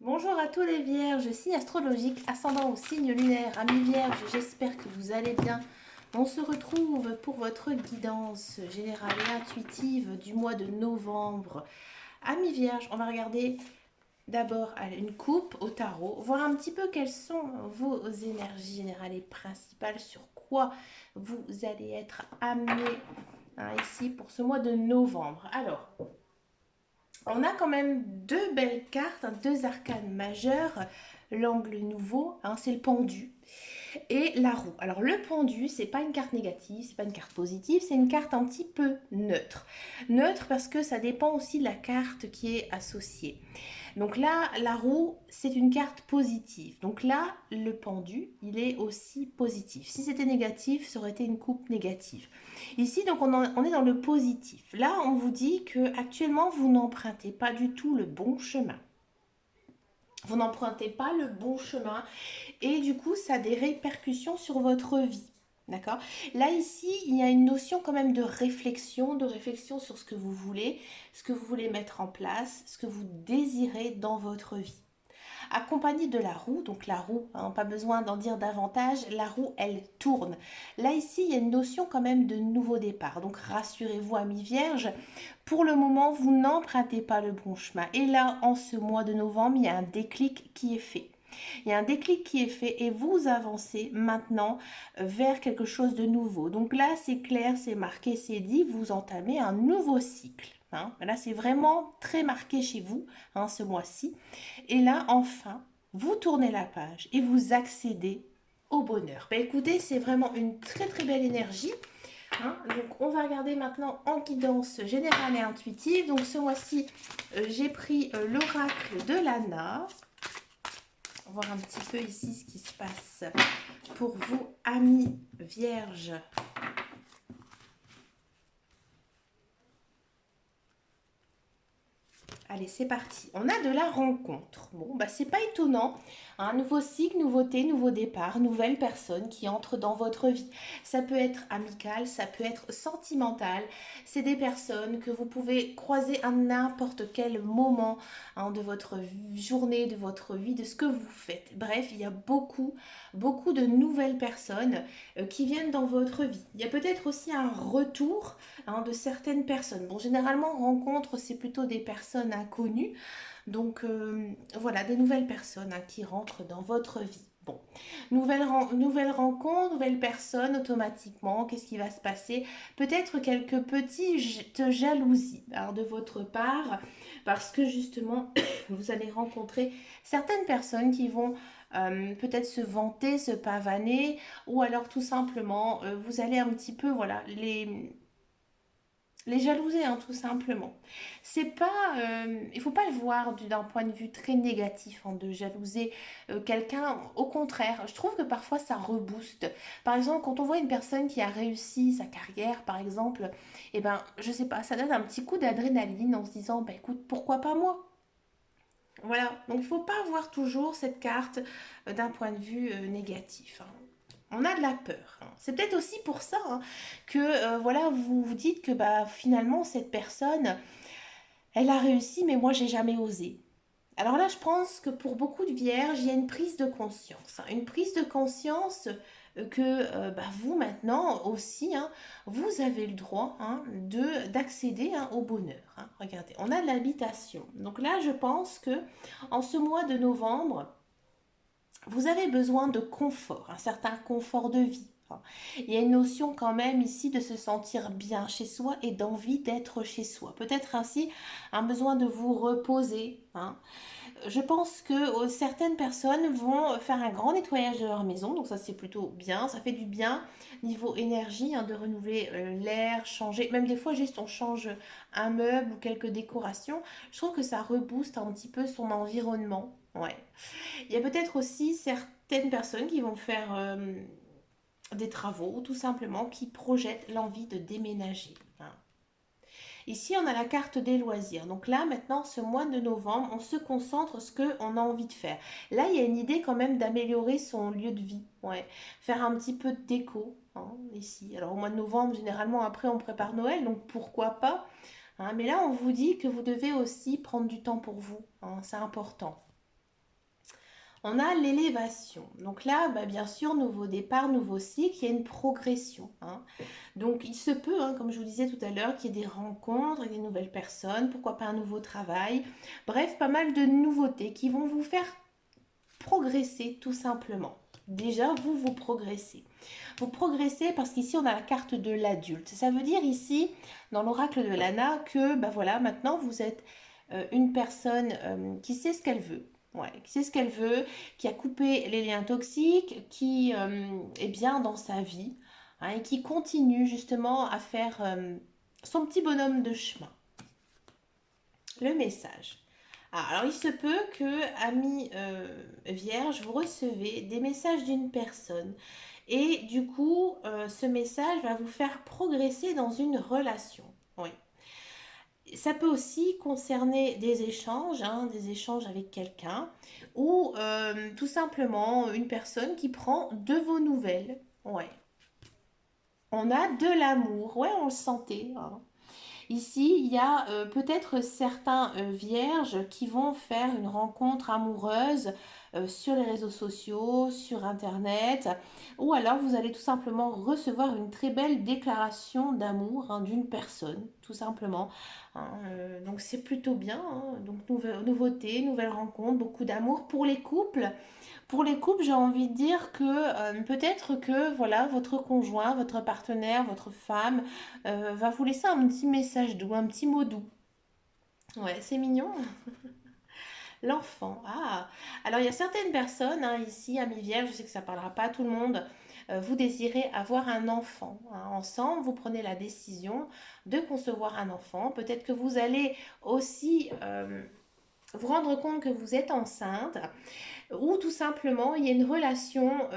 Bonjour à tous les vierges, signe astrologique, ascendant au signe lunaire, amis vierges, j'espère que vous allez bien. On se retrouve pour votre guidance générale et intuitive du mois de novembre. Amis vierges, on va regarder d'abord une coupe au tarot, voir un petit peu quelles sont vos énergies générales et principales, sur quoi vous allez être amenés ici pour ce mois de novembre. Alors, on a quand même deux belles cartes, deux arcanes majeures. L'angle nouveau, c'est le pendu et la roue. Alors le pendu, c'est pas une carte négative, c'est pas une carte positive, c'est une carte un petit peu neutre. Neutre parce que ça dépend aussi de la carte qui est associée. Donc là, la roue, c'est une carte positive. Donc là, le pendu, il est aussi positif. Si c'était négatif, ça aurait été une coupe négative. Ici, donc on est dans le positif. Là, on vous dit que actuellement, vous n'empruntez pas du tout le bon chemin. Vous n'empruntez pas le bon chemin et du coup, ça a des répercussions sur votre vie. D'accord. Là, ici, il y a une notion quand même de réflexion sur ce que vous voulez mettre en place, ce que vous désirez dans votre vie. Accompagné de la roue, donc la roue, pas besoin d'en dire davantage, la roue, elle tourne. Là, ici, il y a une notion quand même de nouveau départ. Donc, rassurez-vous, amis vierges, pour le moment, vous n'empruntez pas le bon chemin. Et là, en ce mois de novembre, il y a un déclic qui est fait. Il y a un déclic qui est fait et vous avancez maintenant vers quelque chose de nouveau. Donc là, c'est clair, c'est marqué, c'est dit, vous entamez un nouveau cycle. Là, c'est vraiment très marqué chez vous ce mois-ci. Et là, enfin, vous tournez la page et vous accédez au bonheur. Écoutez, c'est vraiment une très très belle énergie. Donc on va regarder maintenant en guidance générale et intuitive. Donc ce mois-ci, j'ai pris l'oracle de Lana. On va voir un petit peu ici ce qui se passe pour vous, amis vierges. Allez, c'est parti. On a de la rencontre. Bon, c'est pas étonnant. Un nouveau cycle, nouveauté, nouveau départ, nouvelle personne qui entre dans votre vie. Ça peut être amical, ça peut être sentimental. C'est des personnes que vous pouvez croiser à n'importe quel moment de votre journée, de votre vie, de ce que vous faites. Bref, il y a beaucoup, beaucoup de nouvelles personnes qui viennent dans votre vie. Il y a peut-être aussi un retour de certaines personnes. Bon, généralement, rencontre, c'est plutôt des personnes inconnues. Donc, voilà, des nouvelles personnes qui rentrent dans votre vie. Bon, nouvelle rencontre, nouvelle personne, automatiquement, qu'est-ce qui va se passer? Peut-être quelques petites jalousies de votre part, parce que justement, vous allez rencontrer certaines personnes qui vont peut-être se vanter, se pavaner, ou alors tout simplement, vous allez un petit peu, voilà, les jalouser, tout simplement. C'est pas, il faut pas le voir d'un point de vue très négatif, de jalouser quelqu'un. Au contraire, je trouve que parfois ça rebooste. Par exemple, quand on voit une personne qui a réussi sa carrière, par exemple, eh ben, je sais pas, ça donne un petit coup d'adrénaline en se disant, bah écoute, pourquoi pas moi? Voilà, donc il faut pas voir toujours cette carte d'un point de vue négatif. On a de la peur. C'est peut-être aussi pour ça que voilà, vous vous dites que finalement cette personne, elle a réussi, mais moi j'ai jamais osé. Alors là, je pense que pour beaucoup de vierges, il y a une prise de conscience. Une prise de conscience que vous maintenant aussi, vous avez le droit d'accéder au bonheur. Regardez, on a de l'habitation. Donc là, je pense que en ce mois de novembre, vous avez besoin de confort, un certain confort de vie. Il y a une notion quand même ici de se sentir bien chez soi et d'envie d'être chez soi. Peut-être ainsi un besoin de vous reposer. Je pense que certaines personnes vont faire un grand nettoyage de leur maison, donc ça c'est plutôt bien, ça fait du bien niveau énergie de renouveler l'air, changer, même des fois juste on change un meuble ou quelques décorations, je trouve que ça rebooste un petit peu son environnement. Ouais. Il y a peut-être aussi certaines personnes qui vont faire des travaux ou tout simplement qui projettent l'envie de déménager. Ici, on a la carte des loisirs. Donc là, maintenant, ce mois de novembre, on se concentre sur ce qu'on a envie de faire. Là, il y a une idée quand même d'améliorer son lieu de vie. Ouais. Faire un petit peu de déco ici. Alors au mois de novembre, généralement, après, on prépare Noël, donc pourquoi pas. Mais là, on vous dit que vous devez aussi prendre du temps pour vous. C'est important. On a l'élévation. Donc là, bah, bien sûr, nouveau départ, nouveau cycle, il y a une progression, hein. Donc il se peut, hein, comme je vous disais tout à l'heure, qu'il y ait des rencontres avec des nouvelles personnes, pourquoi pas un nouveau travail. Bref, pas mal de nouveautés qui vont vous faire progresser tout simplement. Déjà, vous progressez. Vous progressez parce qu'ici, on a la carte de l'adulte. Ça veut dire ici, dans l'oracle de Lana, que bah voilà, maintenant, vous êtes une personne qui sait ce qu'elle veut. Ouais, qui sait ce qu'elle veut, qui a coupé les liens toxiques, qui est bien dans sa vie, hein, et qui continue justement à faire son petit bonhomme de chemin. Le message. Alors, il se peut que, ami Vierge, vous recevez des messages d'une personne. Et du coup, ce message va vous faire progresser dans une relation. Oui. Ça peut aussi concerner des échanges, hein, des échanges avec quelqu'un, ou tout simplement une personne qui prend de vos nouvelles. Ouais. On a de l'amour. Ouais, on le sentait, hein. Ici, il y a peut-être certains vierges qui vont faire une rencontre amoureuse sur les réseaux sociaux, sur Internet, ou alors vous allez tout simplement recevoir une très belle déclaration d'amour, hein, d'une personne, tout simplement, hein. Donc c'est plutôt bien, hein. Donc nouveauté, nouvelle rencontre, beaucoup d'amour pour les couples. Pour les couples, j'ai envie de dire que peut-être que voilà, votre conjoint, votre partenaire, votre femme va vous laisser un petit message doux, un petit mot doux. Ouais, c'est mignon. L'enfant. Ah, alors il y a certaines personnes, hein, ici, amis vierges, je sais que ça ne parlera pas à tout le monde. Vous désirez avoir un enfant, hein. Ensemble, vous prenez la décision de concevoir un enfant. Peut-être que vous allez aussi vous rendre compte que vous êtes enceinte, ou tout simplement il y a une relation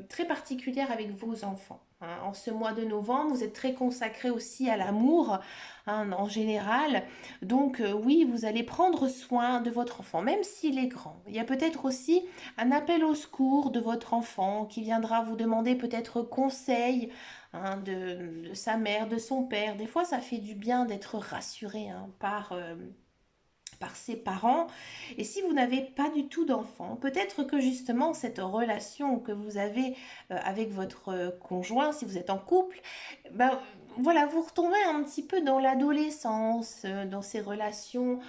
très particulière avec vos enfants, hein. En ce mois de novembre, vous êtes très consacré aussi à l'amour, hein, en général. Donc oui, vous allez prendre soin de votre enfant, même s'il est grand. Il y a peut-être aussi un appel au secours de votre enfant qui viendra vous demander peut-être conseil, hein, de sa mère, de son père. Des fois, ça fait du bien d'être rassuré, hein, par ses parents. Et si vous n'avez pas du tout d'enfant, peut-être que justement cette relation que vous avez avec votre conjoint, si vous êtes en couple, ben voilà, vous retombez un petit peu dans l'adolescence, dans ces relations,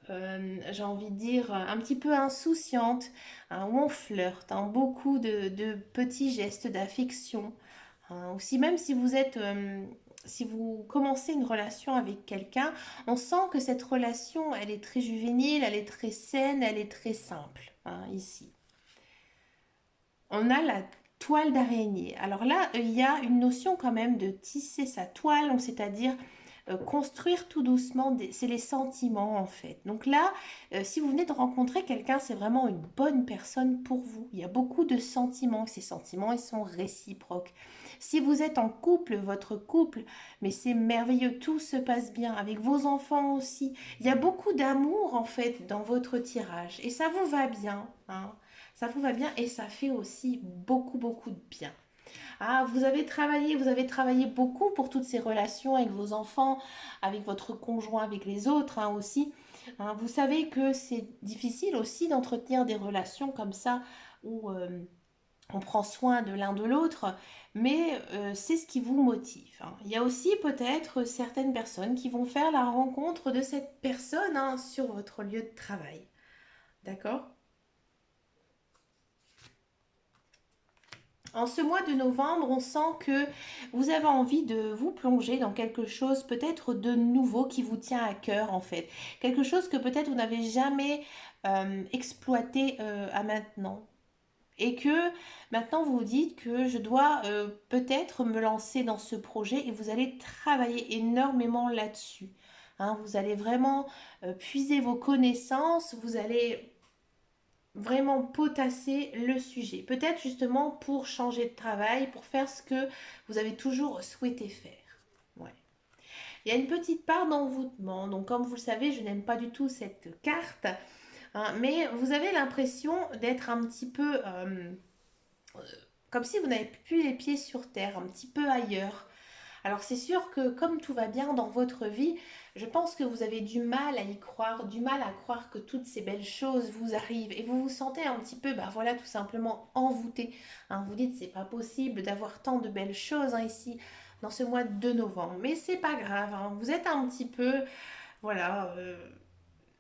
j'ai envie de dire, un petit peu insouciantes, hein, où on flirte, hein, beaucoup de petits gestes d'affection, hein. Aussi, même si vous êtes si vous commencez une relation avec quelqu'un, on sent que cette relation, elle est très juvénile, elle est très saine, elle est très simple, hein, ici. On a la toile d'araignée. Alors là, il y a une notion quand même de tisser sa toile, donc c'est-à-dire construire tout doucement, c'est les sentiments en fait. Donc là, si vous venez de rencontrer quelqu'un, c'est vraiment une bonne personne pour vous. Il y a beaucoup de sentiments, ces sentiments, ils sont réciproques. Si vous êtes en couple, votre couple, mais c'est merveilleux, tout se passe bien, avec vos enfants aussi. Il y a beaucoup d'amour en fait dans votre tirage, et ça vous va bien, hein. Ça vous va bien et ça fait aussi beaucoup, beaucoup de bien. Ah, vous avez travaillé beaucoup pour toutes ces relations avec vos enfants, avec votre conjoint, avec les autres, hein, aussi. Hein, vous savez que c'est difficile aussi d'entretenir des relations comme ça où on prend soin de l'un de l'autre, mais c'est ce qui vous motive, hein. Il y a aussi peut-être certaines personnes qui vont faire la rencontre de cette personne, hein, sur votre lieu de travail. D'accord? En ce mois de novembre, on sent que vous avez envie de vous plonger dans quelque chose peut-être de nouveau qui vous tient à cœur en fait. Quelque chose que peut-être vous n'avez jamais exploité à maintenant. Et que maintenant vous vous dites que je dois peut-être me lancer dans ce projet et vous allez travailler énormément là-dessus, hein. Vous allez vraiment puiser vos connaissances, vous allez vraiment potasser le sujet. Peut-être justement pour changer de travail, pour faire ce que vous avez toujours souhaité faire. Ouais. Il y a une petite part d'envoûtement. Donc comme vous le savez, je n'aime pas du tout cette carte, hein, mais vous avez l'impression d'être un petit peu comme si vous n'avez plus les pieds sur terre, un petit peu ailleurs. Alors c'est sûr que comme tout va bien dans votre vie, Je pense que vous avez du mal à y croire, du mal à croire que toutes ces belles choses vous arrivent et vous vous sentez un petit peu, bah voilà, tout simplement envoûté. Hein, vous dites, c'est pas possible d'avoir tant de belles choses hein, ici dans ce mois de novembre, mais c'est pas grave. Hein, vous êtes un petit peu, voilà,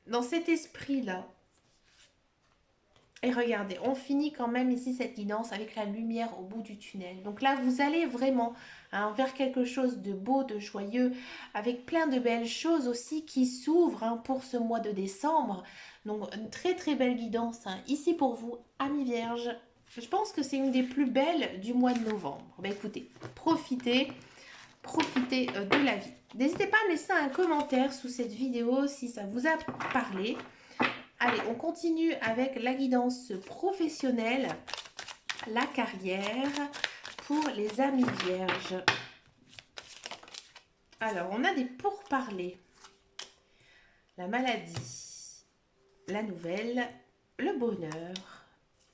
dans cet esprit-là. Et regardez, on finit quand même ici cette guidance avec la lumière au bout du tunnel. Donc là, vous allez vraiment hein, vers quelque chose de beau, de joyeux, avec plein de belles choses aussi qui s'ouvrent hein, pour ce mois de décembre. Donc une très très belle guidance hein, ici pour vous, amis vierges. Je pense que c'est une des plus belles du mois de novembre. Ben écoutez, profitez, profitez de la vie. N'hésitez pas à me laisser un commentaire sous cette vidéo si ça vous a parlé. Allez, on continue avec la guidance professionnelle, la carrière pour les amis vierges. Alors, on a des pourparlers, la maladie, la nouvelle, le bonheur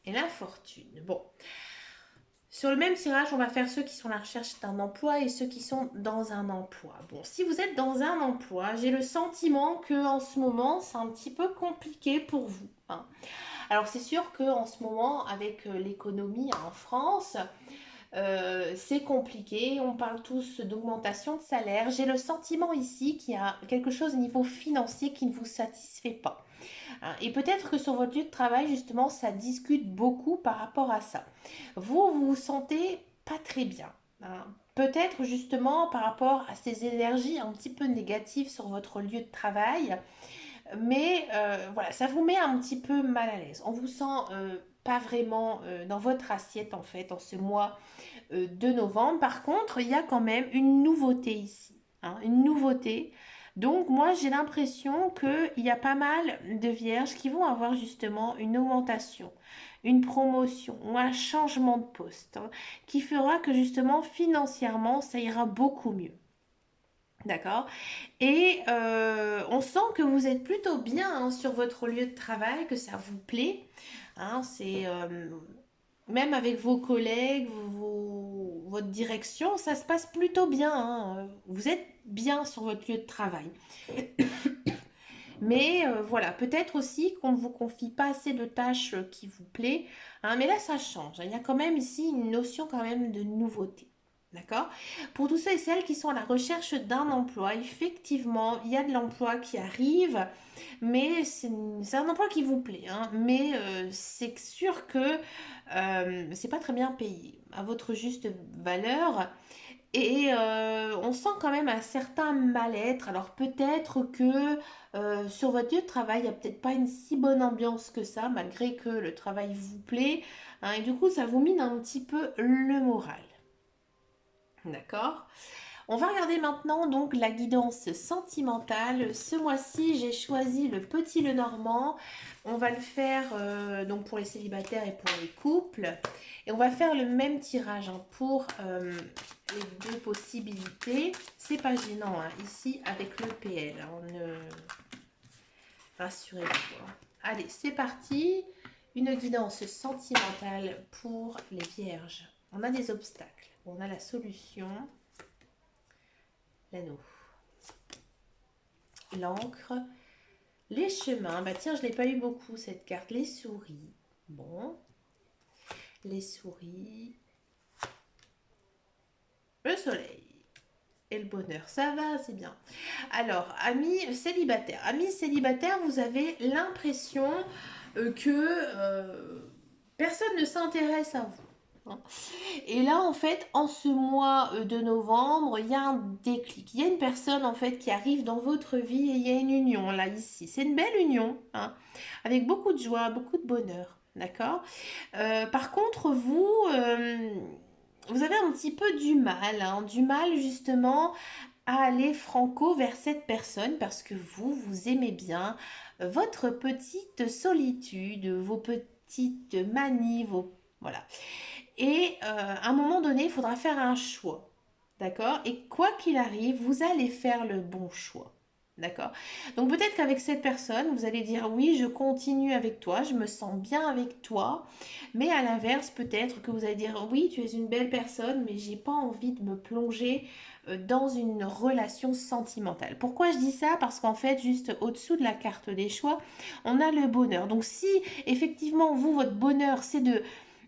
et l'infortune. Bon, sur le même tirage, on va faire ceux qui sont à la recherche d'un emploi et ceux qui sont dans un emploi. Bon, si vous êtes dans un emploi, j'ai le sentiment que en ce moment, c'est un petit peu compliqué pour vous. Hein. Alors, c'est sûr qu'en ce moment, avec l'économie en France, c'est compliqué. On parle tous d'augmentation de salaire. J'ai le sentiment ici qu'il y a quelque chose au niveau financier qui ne vous satisfait pas. Hein. Et peut-être que sur votre lieu de travail, justement, ça discute beaucoup par rapport à ça. Vous vous sentez pas très bien. Hein. Peut-être justement par rapport à ces énergies un petit peu négatives sur votre lieu de travail. Mais voilà, ça vous met un petit peu mal à l'aise. On vous sent pas vraiment dans votre assiette en fait en ce mois de novembre. Par contre, il y a quand même une nouveauté ici. Hein, une nouveauté. Donc moi j'ai l'impression qu'il y a pas mal de vierges qui vont avoir justement une augmentation, une promotion ou un changement de poste hein, qui fera que justement financièrement ça ira beaucoup mieux. D'accord? Et on sent que vous êtes plutôt bien hein, sur votre lieu de travail, que ça vous plaît. Hein, c'est même avec vos collègues, votre direction, ça se passe plutôt bien. Hein. Vous êtes bien sur votre lieu de travail. Mais voilà, peut-être aussi qu'on ne vous confie pas assez de tâches qui vous plaît. Hein, mais là, ça change. Il y a quand même ici une notion quand même de nouveauté. D'accord? Pour tous ceux et celles qui sont à la recherche d'un emploi, effectivement, il y a de l'emploi qui arrive, mais c'est un emploi qui vous plaît. Hein, mais c'est sûr que c'est pas très bien payé à votre juste valeur. Et on sent quand même un certain mal-être. Alors peut-être que sur votre lieu de travail, il n'y a peut-être pas une si bonne ambiance que ça, malgré que le travail vous plaît. Hein, et du coup, ça vous mine un petit peu le moral. D'accord? On va regarder maintenant donc la guidance sentimentale. Ce mois-ci, j'ai choisi le Petit Lenormand. On va le faire donc pour les célibataires et pour les couples. Et on va faire le même tirage hein, pour les deux possibilités. C'est pas gênant hein, ici avec le PL. Rassurez-vous. Hein. Allez, c'est parti. Une guidance sentimentale pour les vierges. On a des obstacles. On a la solution. L'anneau, l'encre, les chemins. Bah tiens, je ne l'ai pas eu beaucoup cette carte. Les souris. Bon. Les souris. Le soleil. Et le bonheur. Ça va, c'est bien. Alors, amis célibataires, vous avez l'impression que personne ne s'intéresse à vous. Et là, en fait, en ce mois de novembre, il y a un déclic. Il y a une personne, en fait, qui arrive dans votre vie et il y a une union, là, ici. C'est une belle union, hein, avec beaucoup de joie, beaucoup de bonheur, d'accord? Par contre, vous avez un petit peu du mal, hein, du mal, justement, à aller franco vers cette personne parce que vous aimez bien votre petite solitude, vos petites manies, Voilà. Et à un moment donné, il faudra faire un choix. D'accord? Et quoi qu'il arrive, vous allez faire le bon choix. D'accord? Donc peut-être qu'avec cette personne, vous allez dire oui, je continue avec toi, je me sens bien avec toi. Mais à l'inverse, peut-être que vous allez dire oui, tu es une belle personne, mais j'ai pas envie de me plonger dans une relation sentimentale. Pourquoi je dis ça? Parce qu'en fait, juste au-dessous de la carte des choix, on a le bonheur. Donc si effectivement, vous, votre bonheur, c'est de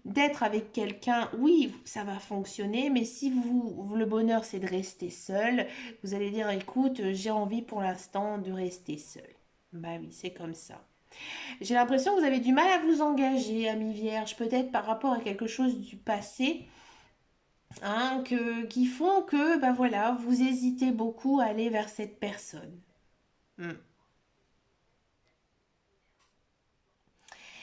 d'être avec quelqu'un, oui, ça va fonctionner, mais si le bonheur, c'est de rester seul, vous allez dire, écoute, j'ai envie pour l'instant de rester seul. Bah oui, c'est comme ça. J'ai l'impression que vous avez du mal à vous engager, ami Vierge, peut-être par rapport à quelque chose du passé, hein, qui font que, bah voilà, vous hésitez beaucoup à aller vers cette personne. Hmm.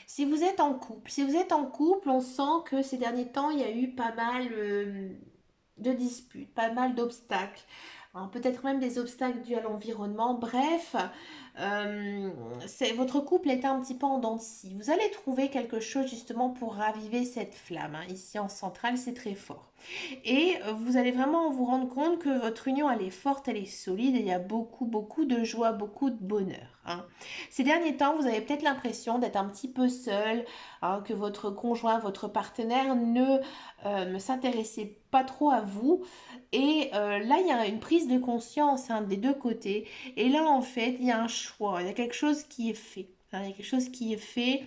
Si vous êtes en couple, on sent que ces derniers temps, il y a eu pas mal de disputes, pas mal d'obstacles. Hein, peut-être même des obstacles dus à l'environnement. Bref, votre couple est un petit peu en dents de scie. Vous allez trouver quelque chose justement pour raviver cette flamme. Hein. Ici en centrale, c'est très fort. Et vous allez vraiment vous rendre compte que votre union, elle est forte, elle est solide et il y a beaucoup, beaucoup de joie, beaucoup de bonheur. Hein. Ces derniers temps, vous avez peut-être l'impression d'être un petit peu seul, hein, que votre conjoint, votre partenaire ne s'intéressait pas trop à vous. Et là, il y a une prise de conscience hein, des deux côtés. Et là, en fait, il y a un choix, il y a quelque chose qui est fait. Hein, il y a quelque chose qui est fait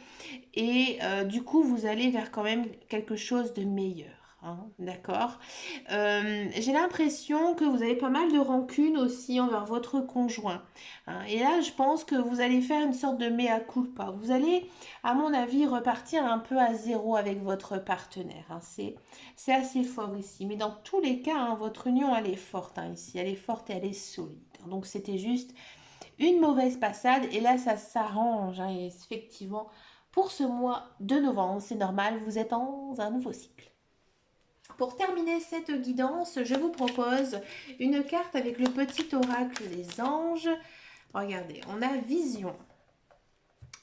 et du coup, vous allez vers quand même quelque chose de meilleur. Hein, d'accord. J'ai l'impression que vous avez pas mal de rancune aussi envers votre conjoint. Hein, et là, je pense que vous allez faire une sorte de mea culpa. Vous allez, à mon avis, repartir un peu à zéro avec votre partenaire. Hein. C'est assez fort ici. Mais dans tous les cas, hein, votre union, elle est forte hein, ici. Elle est forte et elle est solide. Donc, c'était juste une mauvaise passade et là, ça s'arrange. Hein, et effectivement, pour ce mois de novembre, c'est normal, vous êtes dans un nouveau cycle. Pour terminer cette guidance, je vous propose une carte avec le petit oracle des anges. Regardez, on a vision.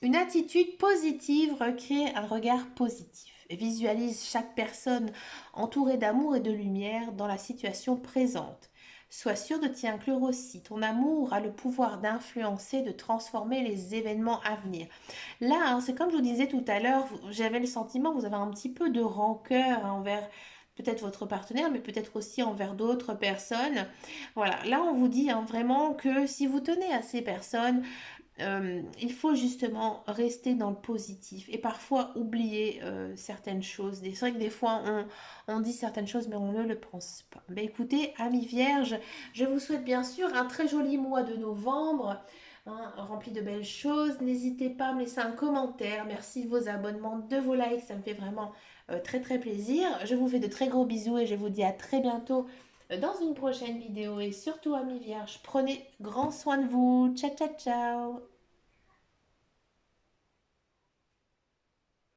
Une attitude positive recrée un regard positif. Visualise chaque personne entourée d'amour et de lumière dans la situation présente. Sois sûr de t'y inclure aussi. Ton amour a le pouvoir d'influencer, de transformer les événements à venir. Là, hein, c'est comme je vous disais tout à l'heure, j'avais le sentiment que vous avez un petit peu de rancœur hein, envers peut-être votre partenaire, mais peut-être aussi envers d'autres personnes. Voilà, là on vous dit hein, vraiment que si vous tenez à ces personnes, il faut justement rester dans le positif et parfois oublier certaines choses. C'est vrai que des fois on dit certaines choses mais on ne le pense pas. Ben écoutez, amis vierges, je vous souhaite bien sûr un très joli mois de novembre. Hein, rempli de belles choses. N'hésitez pas à me laisser un commentaire. Merci de vos abonnements, de vos likes. Ça me fait vraiment très très plaisir. Je vous fais de très gros bisous et je vous dis à très bientôt dans une prochaine vidéo. Et surtout, amis vierges, prenez grand soin de vous. Ciao, ciao, ciao.